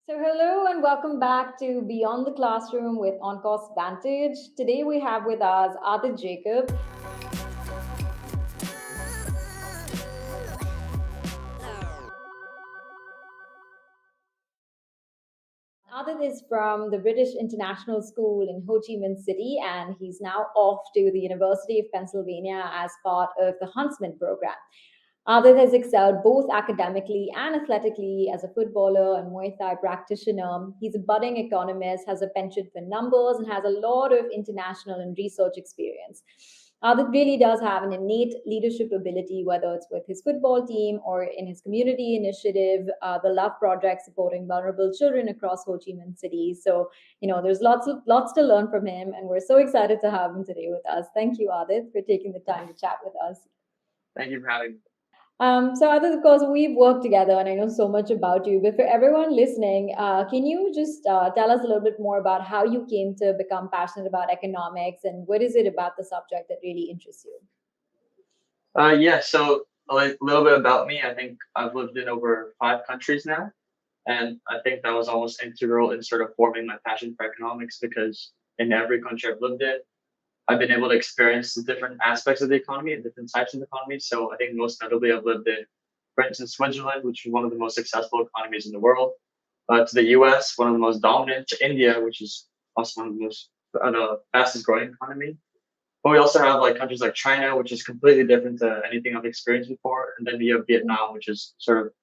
So, hello and welcome back to Beyond the Classroom with On-Course Vantage. Today we have with us Adit Jacob. Adit is from the British International School in Ho Chi Minh City, and he's now off to the University of Pennsylvania as part of the Huntsman Program. Adit has excelled both academically and athletically as a footballer and Muay Thai practitioner. He's a budding economist, has a penchant for numbers, and has a lot of international and research experience. Adit really does have an innate leadership ability, whether it's with his football team or in his community initiative, the Love Project supporting vulnerable children across Ho Chi Minh City. So, there's lots to learn from him, and we're so excited to have him today with us. Thank you, Adit, for taking the time to chat with us. Thank you for having me. So, Adit, of course, we've worked together and I know so much about you. But for everyone listening, can you just tell us a little bit more about how you came to become passionate about economics and what is it about the subject that really interests you? So a little bit about me. I think I've lived in over 5 countries now, and I think that was almost integral in sort of forming my passion for economics because in every country I've lived in, I've been able to experience the different aspects of the economy and different types of economies. So I think most notably I've lived in, for instance, Switzerland, which is one of the most successful economies in the world, to the U.S., one of the most dominant, to India, which is also one of the most the fastest growing economy. But we also have like countries like China, which is completely different to anything I've experienced before. And then you have Vietnam, which is sort of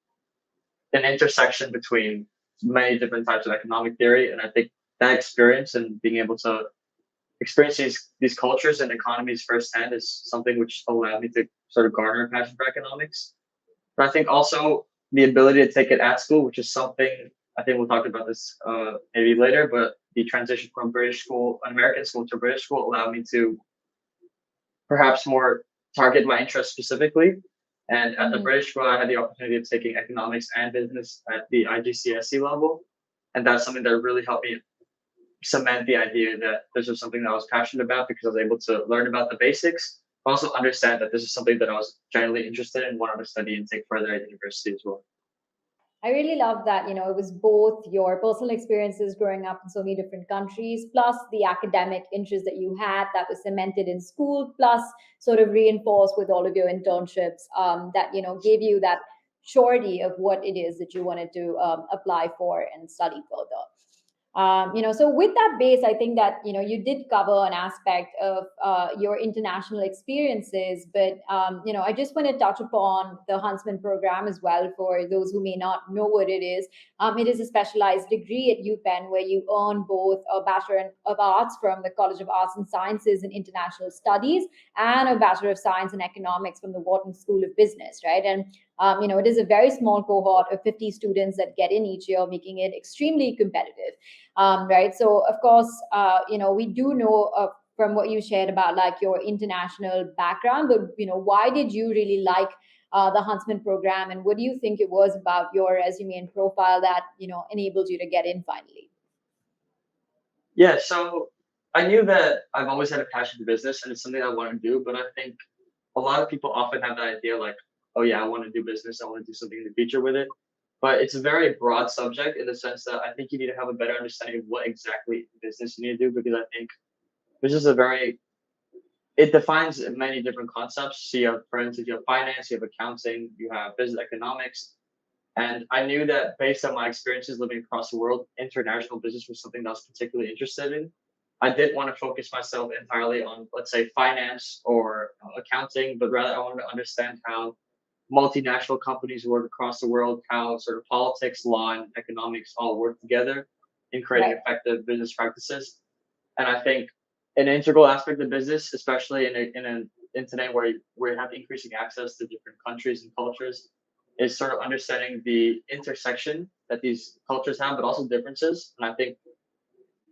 an intersection between many different types of economic theory. And I think that experience and being able to experience these cultures and economies firsthand is something which allowed me to sort of garner a passion for economics. But I think also the ability to take it at school, which is something I think we'll talk about this maybe later, but the transition from British school, American school to British school allowed me to perhaps more target my interest specifically. And at the Mhm. British school, I had the opportunity of taking economics and business at the IGCSE level. And that's something that really helped me cement the idea that this was something that I was passionate about because I was able to learn about the basics, but also understand that this is something that I was generally interested in, wanted to study and take further at university as well. I really love that, it was both your personal experiences growing up in so many different countries, plus the academic interest that you had that was cemented in school, plus sort of reinforced with all of your internships that, gave you that surety of what it is that you wanted to apply for and study further. So with that base, I think that you did cover an aspect of your international experiences, but I just want to touch upon the Huntsman program as well for those who may not know what it is. It is a specialized degree at UPenn where you earn both a Bachelor of Arts from the College of Arts and Sciences in International Studies and a Bachelor of Science in Economics from the Wharton School of Business, right? And it is a very small cohort of 50 students that get in each year, making it extremely competitive, right? So, of course, we do know from what you shared about like your international background, but why did you really like the Huntsman program, and what do you think it was about your resume and profile that enabled you to get in finally? Yeah, so I knew that I've always had a passion for business and it's something I want to do, but I think a lot of people often have that idea like, oh yeah, I want to do business, I want to do something in the future with it. But it's a very broad subject in the sense that I think you need to have a better understanding of what exactly business you need to do because I think business is a very it defines many different concepts. So you have, for instance, you have finance, you have accounting, you have business economics. And I knew that based on my experiences living across the world, international business was something that I was particularly interested in. I didn't want to focus myself entirely on, let's say, finance or accounting, but rather I wanted to understand how multinational companies work across the world, how sort of politics, law, and economics all work together in creating Right. effective business practices. And I think an integral aspect of business, especially in today where we have increasing access to different countries and cultures, is sort of understanding the intersection that these cultures have, but also differences. And I think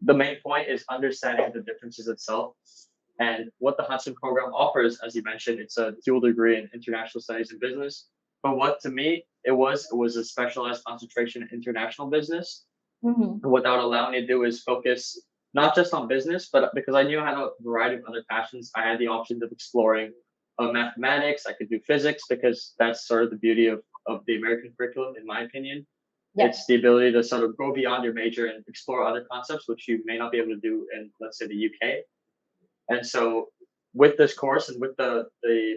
the main point is understanding the differences itself. And what the Hudson program offers, as you mentioned, it's a dual degree in international studies and business. But what to me it was a specialized concentration in international business. Hmm. And what that would allow me to do is focus not just on business, but because I knew I had a variety of other passions, I had the option of exploring mathematics. I could do physics because that's sort of the beauty of the American curriculum, in my opinion. Yep. It's the ability to sort of go beyond your major and explore other concepts, which you may not be able to do in, let's say, the UK. And so with this course and with the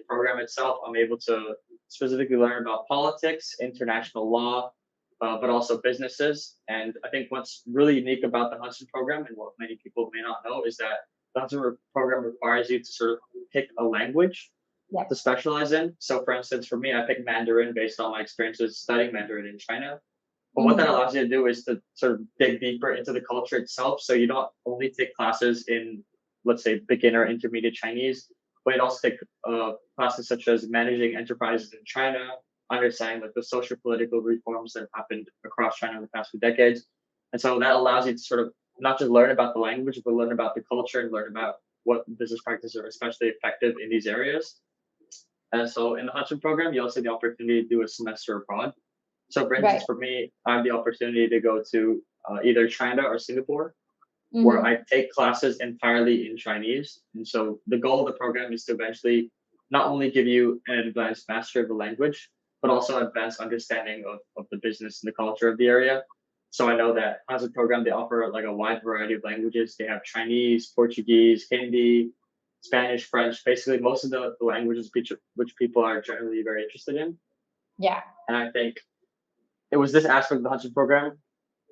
program itself, I'm able to specifically learn about politics, international law, but also businesses. And I think what's really unique about the Huntsman program and what many people may not know is that the Huntsman program requires you to sort of pick a language Yep. to specialize in. So for instance, for me, I picked Mandarin based on my experiences studying Mandarin in China. But what that Mhm. allows you to do is to sort of dig deeper into the culture itself. So you don't only take classes in, let's say, beginner, intermediate Chinese, but you also take classes such as managing enterprises in China, understanding like the social political reforms that have happened across China in the past few decades. And so that allows you to sort of not just learn about the language, but learn about the culture and learn about what business practices are especially effective in these areas. And so in the Hudson program, you also have the opportunity to do a semester abroad. So, for Right. instance, for me, I have the opportunity to go to either China or Singapore, where Mhm. I take classes entirely in Chinese. And so, the goal of the program is to eventually not only give you an advanced mastery of the language, but also advanced understanding of the business and the culture of the area. So, I know that as a program, they offer like a wide variety of languages. They have Chinese, Portuguese, Hindi, Spanish, French, basically most of the languages which people are generally very interested in. Yeah. And I think it was this aspect of the Hudson program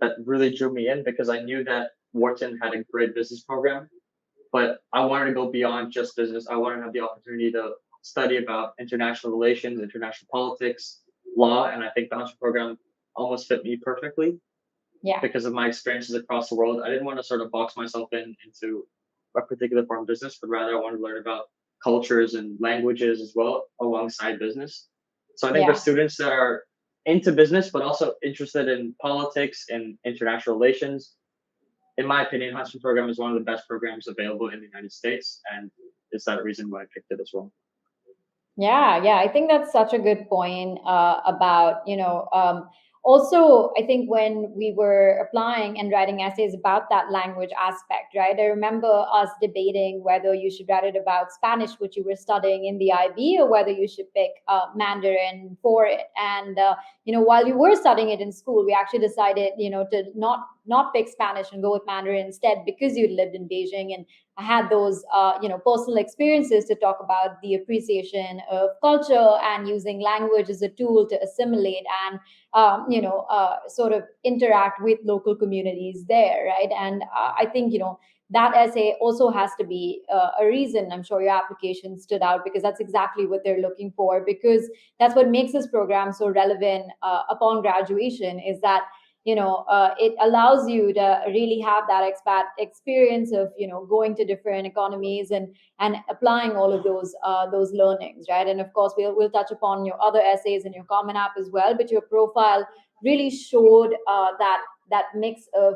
that really drew me in because I knew that Wharton had a great business program, but I wanted to go beyond just business. I wanted to have the opportunity to study about international relations, international politics, law, and I think the Hudson program almost fit me perfectly Yeah. because of my experiences across the world. I didn't want to sort of box myself into a particular form of business, but rather I wanted to learn about cultures and languages as well alongside business. So I think for Yeah. students that are into business but also interested in politics and international relations, in my opinion, Huntsman program is one of the best programs available in the United States, and is that reason why I picked it as well. Yeah, yeah, I think that's such a good point about, also, I think when we were applying and writing essays about that language aspect, right? I remember us debating whether you should write it about Spanish, which you were studying in the IB, or whether you should pick Mandarin for it. And, while you were studying it in school, we actually decided, to not pick Spanish and go with Mandarin instead because you lived in Beijing and I had those, personal experiences to talk about the appreciation of culture and using language as a tool to assimilate and, sort of interact with local communities there, right? And I think, that essay also has to be a reason I'm sure your application stood out because that's exactly what they're looking for because that's what makes this program so relevant upon graduation is that it allows you to really have that expat experience of going to different economies and applying all of those learnings, right? And of course we'll touch upon your other essays and your common app as well, but your profile really showed that mix of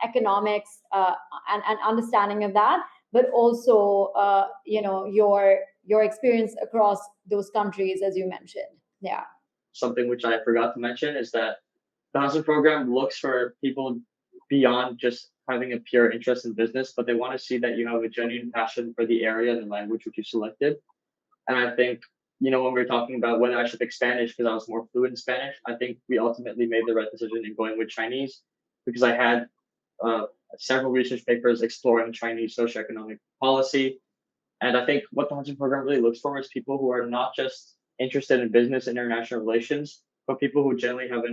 economics and understanding of that, but also your experience across those countries as you mentioned. Yeah. Something which I forgot to mention is that the Hustle program looks for people beyond just having a pure interest in business, but they want to see that you have a genuine passion for the area and the language which you selected. And I think, when we were talking about whether I should pick Spanish because I was more fluent in Spanish, I think we ultimately made the right decision in going with Chinese because I had uh, several research papers exploring Chinese socioeconomic policy. And I think what the Hudson program really looks for is people who are not just interested in business and international relations, but people who generally have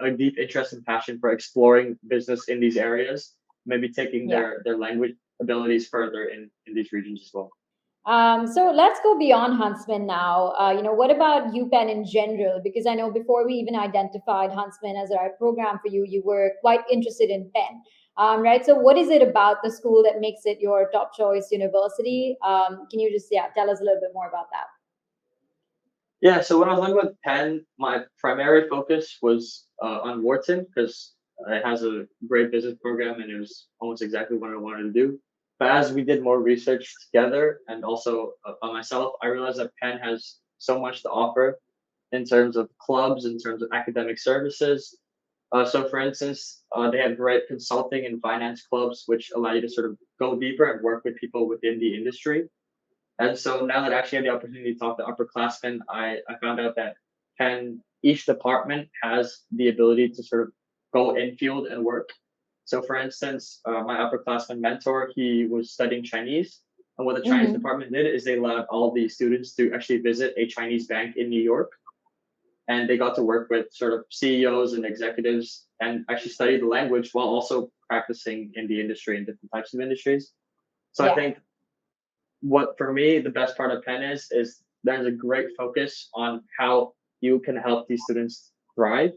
a deep interest and passion for exploring business in these areas, maybe taking Yeah. their language abilities further in these regions as well. So let's go beyond Huntsman now. What about UPenn in general? Because I know before we even identified Huntsman as the right program for you, you were quite interested in Penn, right? So what is it about the school that makes it your top choice university? Can you just tell us a little bit more about that? Yeah, so when I was talking about Penn, my primary focus was on Wharton because it has a great business program and it was almost exactly what I wanted to do. But as we did more research together and also by myself, I realized that Penn has so much to offer in terms of clubs, in terms of academic services. So, for instance, they have great consulting and finance clubs, which allow you to sort of go deeper and work with people within the industry. And so now that I actually had the opportunity to talk to upperclassmen, I found out that Penn each department has the ability to sort of go in field and work. So, for instance, my upperclassman mentor, he was studying Chinese. And what the Chinese Hmm. department did is they allowed all the students to actually visit a Chinese bank in New York. And they got to work with sort of CEOs and executives and actually study the language while also practicing in the industry in different types of industries. So I Yeah. think what for me the best part of Penn is there's a great focus on how you can help these students thrive,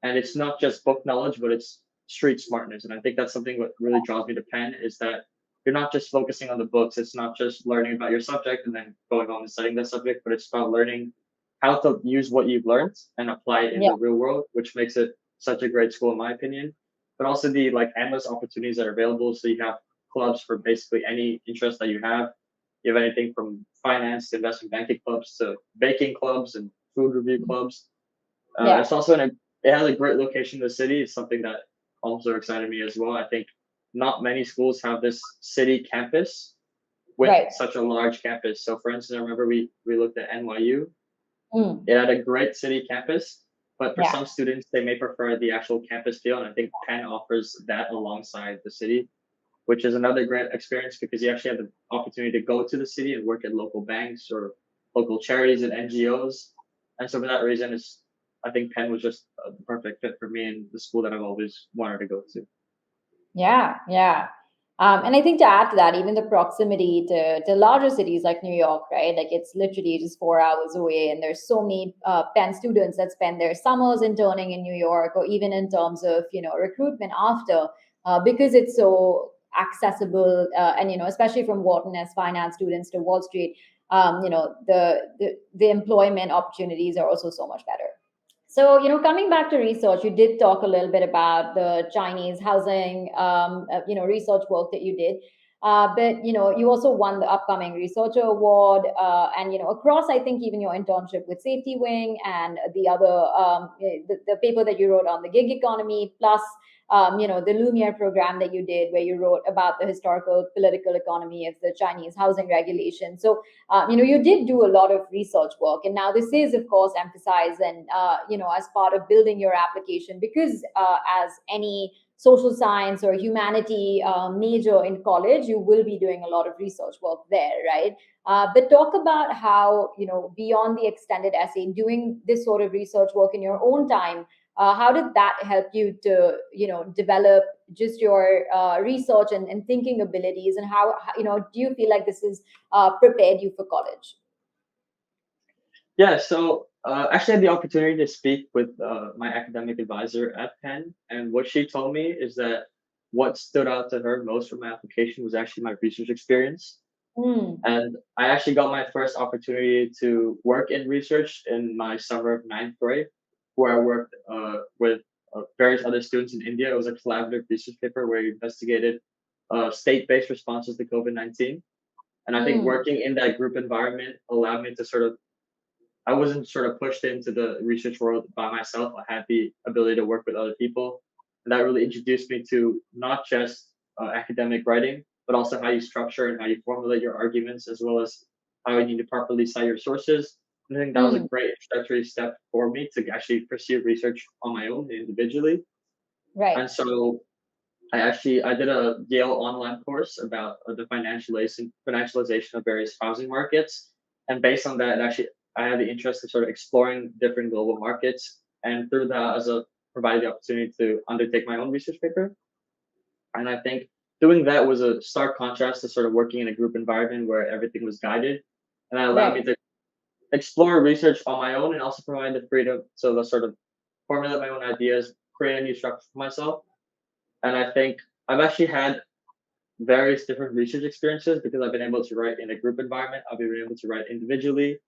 and it's not just book knowledge, but it's street smartness. And I think that's something what really draws me to Penn is that you're not just focusing on the books. It's not just learning about your subject and then going on and studying that subject, but it's about learning how to use what you've learned and apply it in Yeah. the real world, which makes it such a great school in my opinion. But also the like endless opportunities that are available. So you have clubs for basically any interest that you have. You have anything from finance to investment banking clubs to baking clubs and food review clubs. Yeah. It's also it has a great location in the city. It's something that also excited me as well. I think not many schools have this city campus with Right. such a large campus. So, for instance, I remember we looked at NYU. Mm. It had a great city campus, but for Yeah. some students, they may prefer the actual campus feel. And I think Penn offers that alongside the city, which is another great experience because you actually have the opportunity to go to the city and work at local banks or local charities and NGOs. And so for that reason, I think Penn was just the perfect fit for me and the school that I've always wanted to go to. Yeah, yeah. And I think to add to that, even the proximity to larger cities like New York, right? Like it's literally just 4 hours away, and there's so many Penn students that spend their summers interning in New York, or even in terms of recruitment after, because it's so accessible, and especially from Wharton as finance students to Wall Street, the employment opportunities are also so much better. So, coming back to research, you did talk a little bit about the Chinese housing, research work that you did. But, you also won the upcoming researcher award, and, across, I think, even your internship with Safety Wing and the other, the paper that you wrote on the gig economy, plus, the Lumiere program that you did, where you wrote about the historical political economy of the Chinese housing regulation. So, you did do a lot of research work, and now this is, of course, emphasized and as part of building your application, because as any social science or humanity major in college, you will be doing a lot of research work there, right? But talk about how, beyond the extended essay, doing this sort of research work in your own time, how did that help you to develop just your research and thinking abilities, and how do you feel like this is prepared you for college? Yeah, so actually, I had the opportunity to speak with my academic advisor at Penn, and what she told me is that what stood out to her most from my application was actually my research experience. Mm. And I actually got my first opportunity to work in research in my summer of ninth grade, where I worked with various other students in India. It was a collaborative research paper where we investigated state-based responses to COVID-19. And I think Mm. working in that group environment allowed me to sort of, I wasn't sort of pushed into the research world by myself. I had the ability to work with other people. And that really introduced me to not just academic writing, but also how you structure and how you formulate your arguments, as well as how you need to properly cite your sources. And I think that was a Mm. great introductory step for me to actually pursue research on my own individually. Right. And so I did a Yale online course about the financialization of various housing markets, and based on that, actually I had the interest in sort of exploring different global markets, and through that, as a provided the opportunity to undertake my own research paper. And I think doing that was a stark contrast to sort of working in a group environment where everything was guided, and that allowed Right. me to explore research on my own and also provide the freedom to sort of formulate my own ideas, create a new structure for myself. And I think I've actually had various different research experiences because I've been able to write in a group environment. I've been able to write individually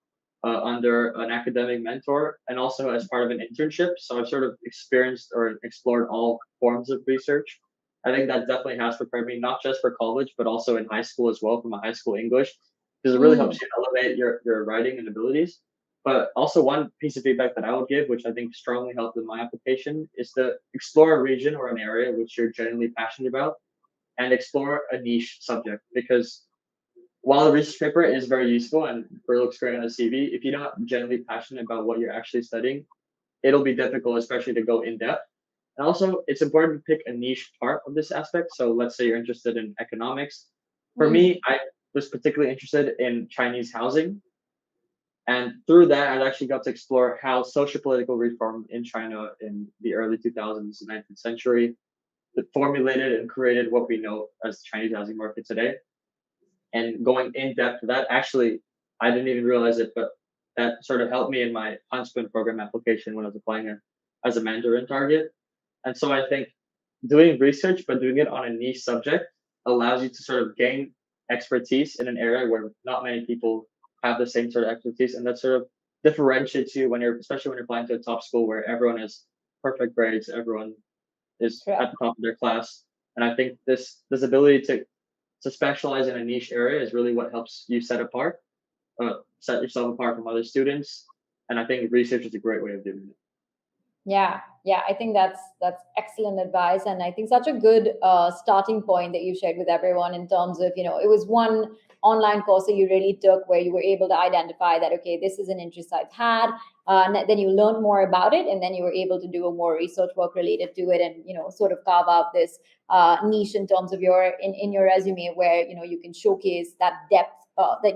under an academic mentor and also as part of an internship. So I've sort of experienced or explored all forms of research. I think that definitely has prepared me not just for college, but also in high school as well for my high school English, because it really Mm. helps you elevate your writing and abilities. But also one piece of feedback that I would give, which I think strongly helped in my application, is to explore a region or an area which you're genuinely passionate about and explore a niche subject because while the research paper is very useful and looks great on a CV, if you're not genuinely passionate about what you're actually studying, it'll be difficult, especially to go in depth. And also, it's important to pick a niche part of this aspect. So let's say you're interested in economics. For Hmm. me, I was particularly interested in Chinese housing. And through that, I actually got to explore how social political reform in China in the early 2000s, 19th century, that formulated and created what we know as the Chinese housing market today. And going in depth to that, actually, I didn't even realize it, but that sort of helped me in my Huntsman program application when I was applying as a Mandarin target. And so I think doing research, but doing it on a niche subject allows you to sort of gain expertise in an area where not many people have the same sort of expertise. And that sort of differentiates you when you're, especially when you're applying to a top school where everyone has perfect grades, everyone is at Correct. the top of their class. And I think this ability to specialize in a niche area is really what helps you set yourself apart from other students. And I think research is a great way of doing it. Yeah, yeah, I think that's excellent advice, and I think such a good starting point that you shared with everyone in terms of, it was one online course that you really took where you were able to identify that, okay, this is an interest I've had, and then you learned more about it, and then you were able to do a more research work related to it, and sort of carve out this niche in terms of in your resume where you can showcase that depth that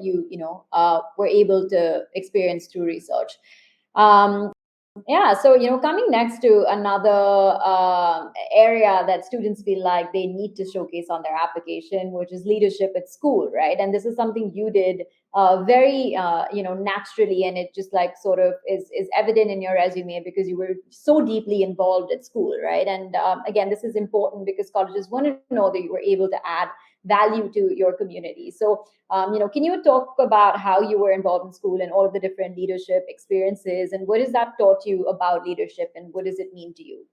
were able to experience through research. Um, yeah, so coming next to another area that students feel like they need to showcase on their application, which is leadership at school, right? And this is something you did very naturally, and it just like sort of is evident in your resume because you were so deeply involved at school, right? And again, this is important because colleges want to know that you were able to add value to your community. So can you talk about how you were involved in school and all of the different leadership experiences, and what has that taught you about leadership, and what does it mean to you?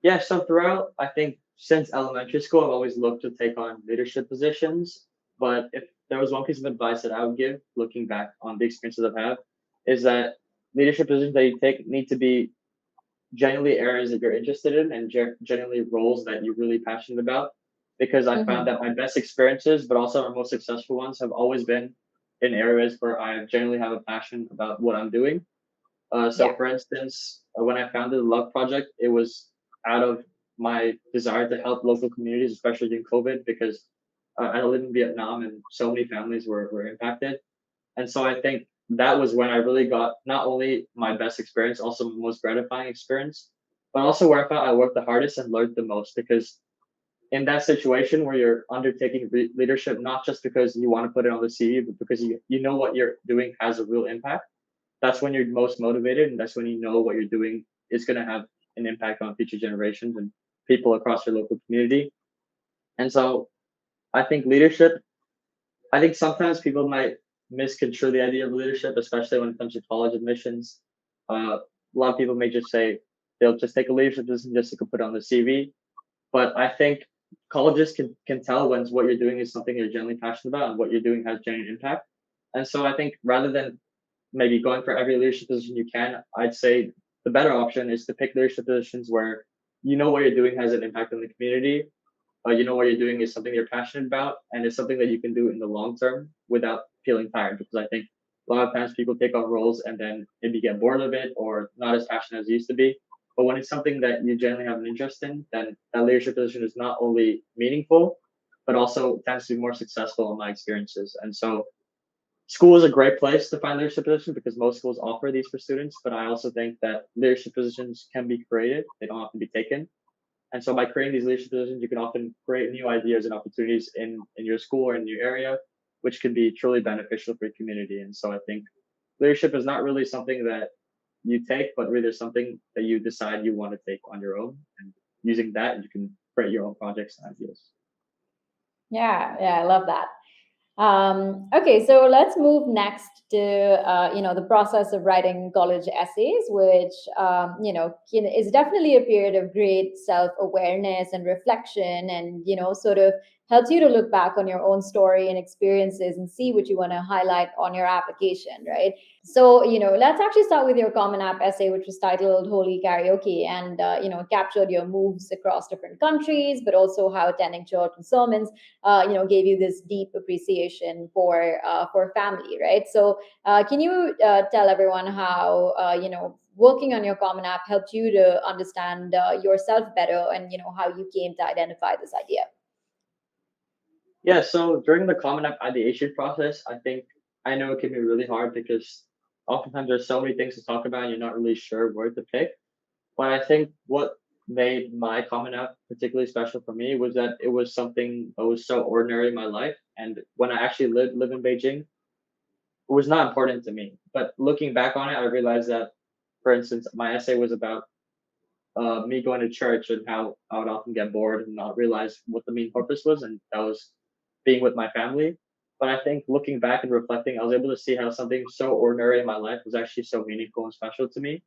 Yeah, so throughout, I think since elementary school, I've always looked to take on leadership positions. But if there was one piece of advice that I would give, looking back on the experiences I've had, is that leadership positions that you take need to be genuinely areas that you're interested in and genuinely roles that you're really passionate about. Because I found Hmm. that my best experiences, but also my most successful ones, have always been in areas where I genuinely have a passion about what I'm doing. So, Yeah. for instance, when I founded the Love Project, it was out of my desire to help local communities, especially during COVID, because I live in Vietnam and so many families were impacted. And so I think that was when I really got not only my best experience, also my most gratifying experience, but also where I felt I worked the hardest and learned the most. Because in that situation where you're undertaking leadership, not just because you want to put it on the CV, but because you know what you're doing has a real impact, that's when you're most motivated, and that's when you know what you're doing is going to have an impact on future generations and people across your local community. And so I think leadership, I think sometimes people might misconstrue the idea of leadership, especially when it comes to college admissions. A lot of people may just say they'll just take a leadership position just to put it on the CV. But I think colleges can tell when what you're doing is something you're genuinely passionate about and what you're doing has genuine impact. And so I think rather than maybe going for every leadership position you can, I'd say the better option is to pick leadership positions where you know what you're doing has an impact on the community. You know what you're doing is something you're passionate about, and it's something that you can do in the long term without feeling tired. Because I think a lot of times people take on roles and then maybe get bored of it or not as passionate as it used to be. But when it's something that you generally have an interest in, then that leadership position is not only meaningful, but also tends to be more successful in my experiences. And so school is a great place to find leadership positions because most schools offer these for students. But I also think that leadership positions can be created; they don't have to be taken. And so by creating these leadership positions, you can often create new ideas and opportunities in your school or in your area, which can be truly beneficial for your community. And so I think leadership is not really something that you take, but really something that you decide you want to take on your own. And using that, you can create your own projects and ideas. Yeah, yeah, I love that. Okay, so let's move next to the process of writing college essays, which is definitely a period of great self awareness and reflection, and sort of helps you to look back on your own story and experiences and see what you want to highlight on your application, right? So, let's actually start with your Common App essay, which was titled Holy Karaoke, and, captured your moves across different countries, but also how attending church and sermons, gave you this deep appreciation for family, right? So, can you tell everyone how, working on your Common App helped you to understand yourself better, and how you came to identify this idea? Yeah, so during the Common App ideation process, I think I know it can be really hard because oftentimes there's so many things to talk about and you're not really sure where to pick. But I think what made my Common App particularly special for me was that it was something that was so ordinary in my life. And when I actually live in Beijing, it was not important to me. But looking back on it, I realized that, for instance, my essay was about me going to church and how I would often get bored and not realize what the main purpose was, and that was being with my family. But I think looking back and reflecting, I was able to see how something so ordinary in my life was actually so meaningful and special to me.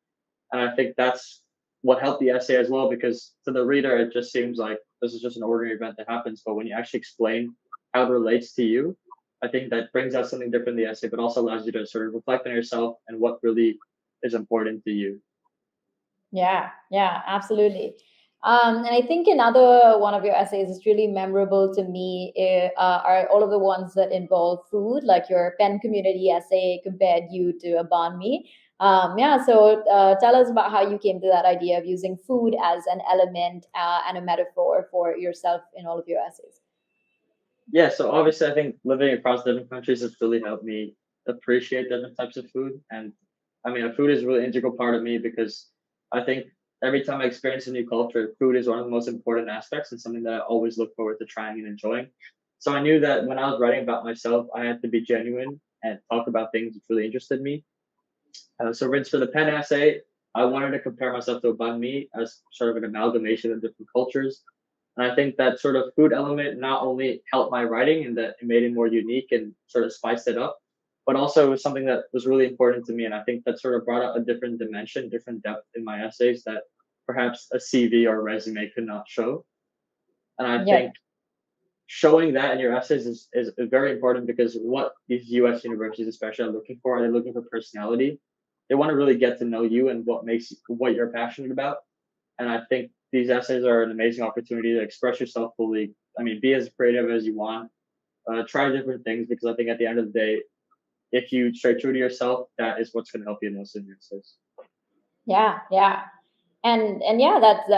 And I think that's what helped the essay as well, because to the reader, it just seems like this is just an ordinary event that happens. But when you actually explain how it relates to you, I think that brings out something different in the essay, but also allows you to sort of reflect on yourself and what really is important to you. Yeah, yeah, absolutely. And I think another one of your essays is really memorable to me are all of the ones that involve food, like your Penn community essay compared you to a banh mi. Yeah, so tell us about how you came to that idea of using food as an element and a metaphor for yourself in all of your essays. Yeah, so obviously, I think living across different countries has really helped me appreciate different types of food. And I mean, food is a really integral part of me because I think every time I experience a new culture, food is one of the most important aspects and something that I always look forward to trying and enjoying. So I knew that when I was writing about myself, I had to be genuine and talk about things that really interested me. So, Vince, for the Penn essay, I wanted to compare myself to a banh mi as sort of an amalgamation of different cultures. And I think that sort of food element not only helped my writing and that it made it more unique and sort of spiced it up, but also it was something that was really important to me. And I think that sort of brought out a different dimension, different depth in my essays that perhaps a CV or resume could not show. And I Yeah. think showing that in your essays is very important because what these US universities especially are looking for, are they looking for personality? They want to really get to know you and what you're passionate about. And I think these essays are an amazing opportunity to express yourself fully. I mean, be as creative as you want. Try different things because I think at the end of the day, if you stay true to yourself, that is what's going to help you most in your essays. Yeah, yeah. And yeah, that's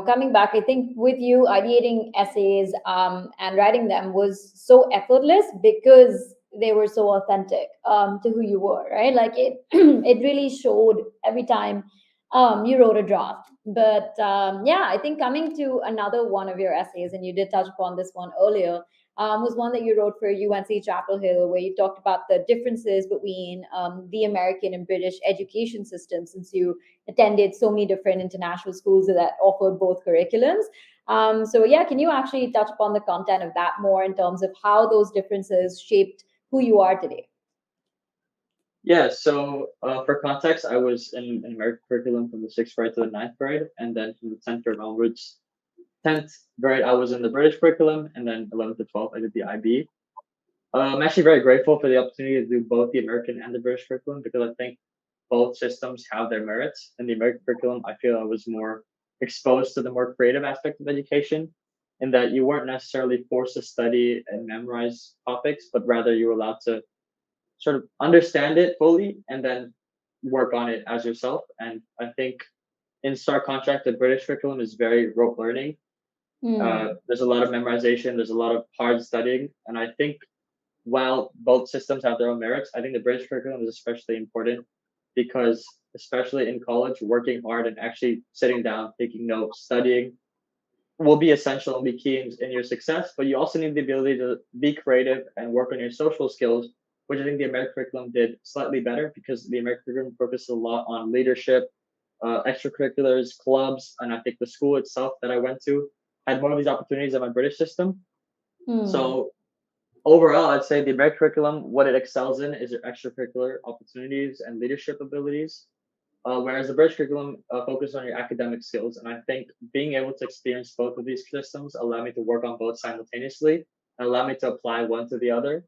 coming back, I think with you, ideating essays and writing them was so effortless because they were so authentic to who you were, right? Like it it really showed every time you wrote a draft. But yeah, I think coming to another one of your essays, and you did touch upon this one earlier, was one that you wrote for UNC Chapel Hill, where you talked about the differences between the American and British education system, since you attended so many different international schools that offered both curriculums. So yeah, can you actually touch upon the content of that more in terms of how those differences shaped who you are today? Yeah, so for context, I was in an American curriculum from the sixth grade to the ninth grade, and then from the 10th grade onwards, 10th grade, I was in the British curriculum, and then 11th to 12th, I did the IB. I'm actually very grateful for the opportunity to do both the American and the British curriculum because I think both systems have their merits. In the American curriculum, I feel I was more exposed to the more creative aspect of education, in that you weren't necessarily forced to study and memorize topics, but rather you were allowed to sort of understand it fully and then work on it as yourself. And I think in stark contrast, the British curriculum is very rote learning. Hmm. There's a lot of memorization, there's a lot of hard studying, and I think while both systems have their own merits, I think the British curriculum is especially important because, especially in college, working hard and actually sitting down, taking notes, studying will be essential and be key in your success. But you also need the ability to be creative and work on your social skills, which I think the American curriculum did slightly better because the American curriculum focused a lot on leadership, extracurriculars, clubs, and I think the school itself that I went to had more of these opportunities than my British system. Hmm. So overall, I'd say the American curriculum, what it excels in is your extracurricular opportunities and leadership abilities, whereas the British curriculum focuses on your academic skills. And I think being able to experience both of these systems allow me to work on both simultaneously and allow me to apply one to the other.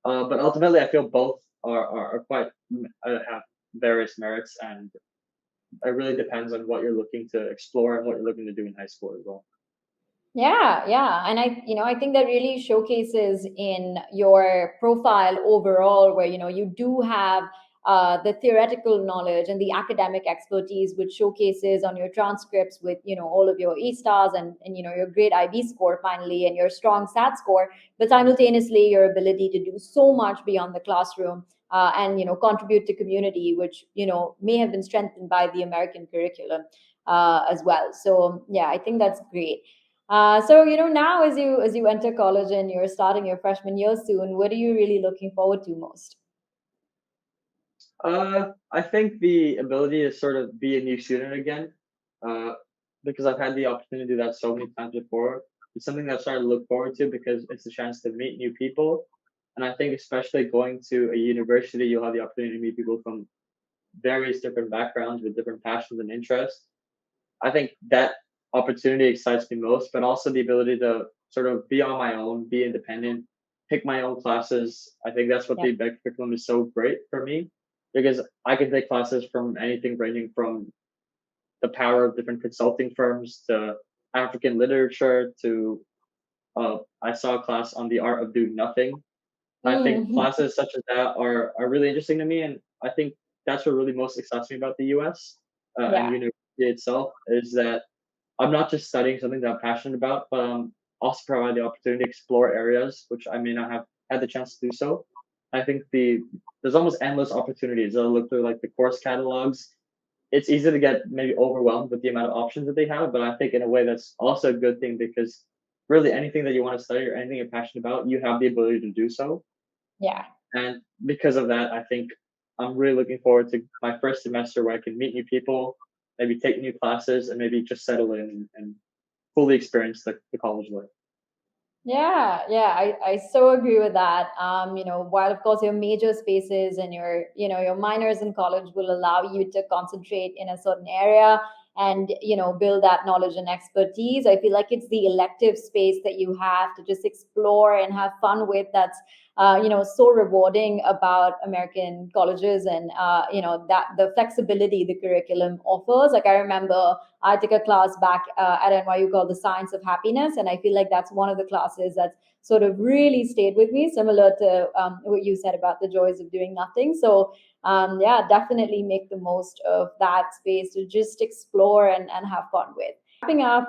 But ultimately, I feel both are quite have various merits, and it really depends on what you're looking to explore and what you're looking to do in high school as well. Yeah, yeah. And I think that really showcases in your profile overall, where, you do have the theoretical knowledge and the academic expertise, which showcases on your transcripts with all of your E stars and your great IB score finally and your strong SAT score, but simultaneously your ability to do so much beyond the classroom and contribute to community, which may have been strengthened by the American curriculum as well. So yeah, I think that's great. So now as you enter college and you're starting your freshman year soon, what are you really looking forward to most? I think the ability to sort of be a new student again, uh, because I've had the opportunity to do that so many times before. It's something that I'm starting to look forward to because it's a chance to meet new people. And I think especially going to a university, you'll have the opportunity to meet people from various different backgrounds with different passions and interests. I think that opportunity excites me most, but also the ability to sort of be on my own, be independent, pick my own classes. I think that's what Yeah. the Beck curriculum is so great for me because I can take classes from anything ranging from the power of different consulting firms to African literature to I saw a class on the art of doing nothing. I think Mm. classes such as that are really interesting to me, and I think that's what really most excites me about the U.S. And Yeah. university itself is that I'm not just studying something that I'm passionate about, but I'm also provided the opportunity to explore areas which I may not have had the chance to do so. I think there's almost endless opportunities. I look through like the course catalogs. It's easy to get maybe overwhelmed with the amount of options that they have, but I think in a way that's also a good thing because really anything that you want to study or anything you're passionate about, you have the ability to do so. Yeah. And because of that, I think I'm really looking forward to my first semester where I can meet new people, maybe take new classes, and maybe just settle in and fully experience the college life. Yeah, yeah, I so agree with that. While of course your major spaces and your minors in college will allow you to concentrate in a certain area and build that knowledge and expertise, I feel like it's the elective space that you have to just explore and have fun with that's so rewarding about American colleges and that the flexibility the curriculum offers. Like I remember I took a class back at NYU called The Science of Happiness. And I feel like that's one of the classes that's sort of really stayed with me, similar to what you said about the joys of doing nothing. So, yeah, definitely make the most of that space to just explore and have fun with. Wrapping up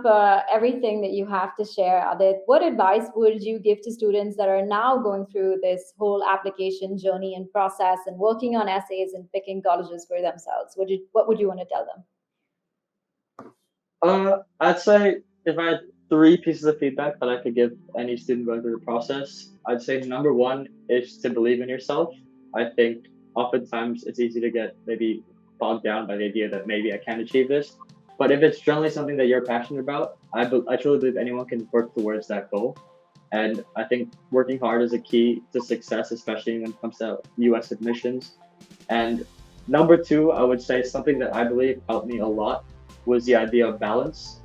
everything that you have to share, Adit, what advice would you give to students that are now going through this whole application journey and process and working on essays and picking colleges for themselves? What would you want to tell them? I'd say if I had three pieces of feedback that I could give any student going through the process, I'd say number one is to believe in yourself. I think oftentimes it's easy to get maybe bogged down by the idea that maybe I can't achieve this. But if it's generally something that you're passionate about, I truly believe anyone can work towards that goal. And I think working hard is a key to success, especially when it comes to US admissions. And number two, I would say something that I believe helped me a lot was the idea of balance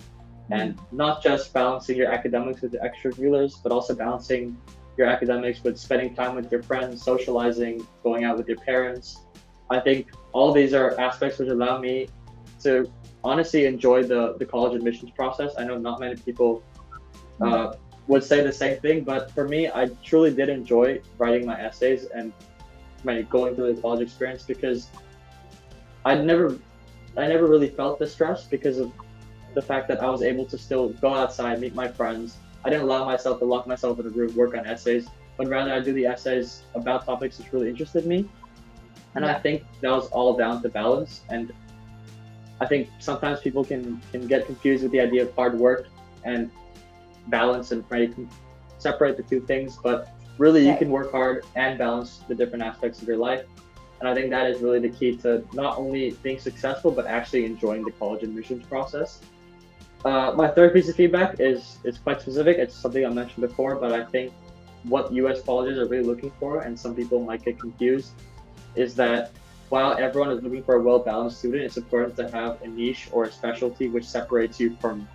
and not just balancing your academics with the extracurriculars, but also balancing your academics with spending time with your friends, socializing, going out with your parents. I think all these are aspects which allow me to honestly enjoy the college admissions process. I know not many people uh, would say the same thing, but for me, I truly did enjoy writing my essays and my going through the college experience because I never I never really felt the stress because of the fact that I was able to still go outside, meet my friends. I didn't allow myself to lock myself in a room, work on essays, but rather I do the essays about topics which really interested me. And I Yeah. think that was all down to balance. And I think sometimes people can get confused with the idea of hard work and balance and try to separate the two things. But really, you Right. can work hard and balance the different aspects of your life. And I think that is really the key to not only being successful, but actually enjoying the college admissions process. My third piece of feedback is quite specific. It's something I mentioned before, but I think what U.S. colleges are really looking for, and some people might get confused, is that while everyone is looking for a well-balanced student, it's important to have a niche or a specialty which separates you from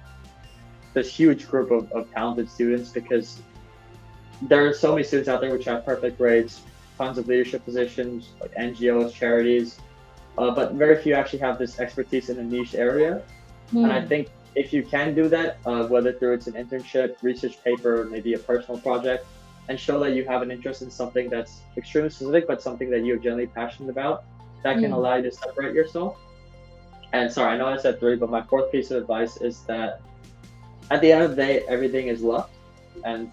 this huge group of talented students because there are so many students out there which have perfect grades, tons of leadership positions, like NGOs, charities, but very few actually have this expertise in a niche area. And I Hmm. think if you can do that, whether through it's an internship, research paper, maybe a personal project, and show that you have an interest in something that's extremely specific, but something that you're generally passionate about, that can Mm. allow you to separate yourself. And sorry, I know I said three, but my fourth piece of advice is that at the end of the day, everything is luck. And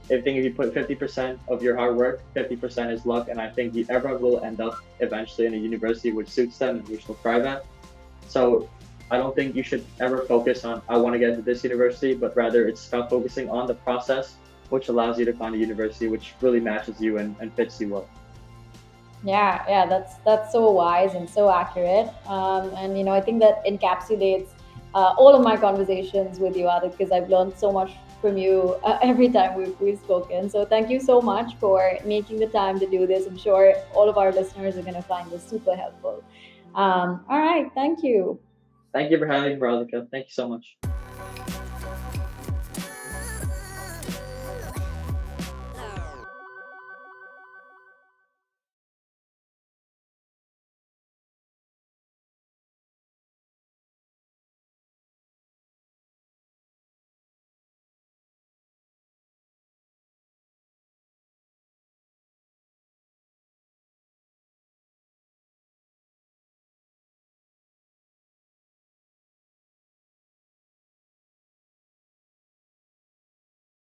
I think if you put 50% of your hard work, 50% is luck. And I think everyone will end up eventually in a university which suits them and which they'll thrive at. So I don't think you should ever focus on, I want to get into this university, but rather it's about focusing on the process, which allows you to find a university which really matches you and fits you well. Yeah, yeah, that's so wise and so accurate. And I think that encapsulates all of my conversations with you, Adit, because I've learned so much from you every time we've spoken. So thank you so much for making the time to do this. I'm sure all of our listeners are going to find this super helpful. All right, thank you. Thank you for having me, Veronica. Thank you so much.